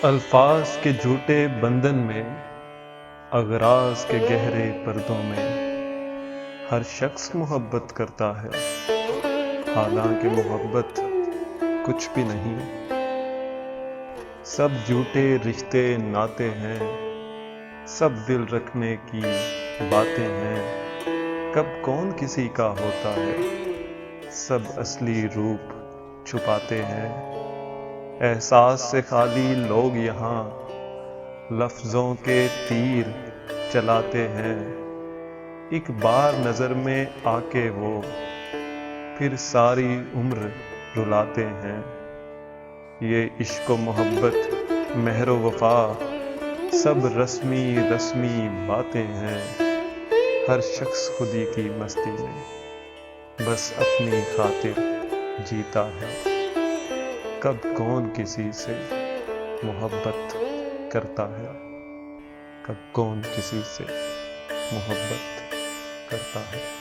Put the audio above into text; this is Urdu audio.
الفاظ کے جھوٹے بندھن میں، اغراض کے گہرے پردوں میں ہر شخص محبت کرتا ہے، حالانکہ محبت کچھ بھی نہیں۔ سب جھوٹے رشتے ناتے ہیں، سب دل رکھنے کی باتیں ہیں، کب کون کسی کا ہوتا ہے، سب اصلی روپ چھپاتے ہیں۔ احساس سے خالی لوگ یہاں لفظوں کے تیر چلاتے ہیں، ایک بار نظر میں آ کے وہ پھر ساری عمر رلاتے ہیں۔ یہ عشق و محبت، مہر و وفا، سب رسمی رسمی باتیں ہیں۔ ہر شخص خودی کی مستی میں بس اپنی خاطر جیتا ہے، کب کون کسی سے محبت کرتا ہے، کب کون کسی سے محبت کرتا ہے۔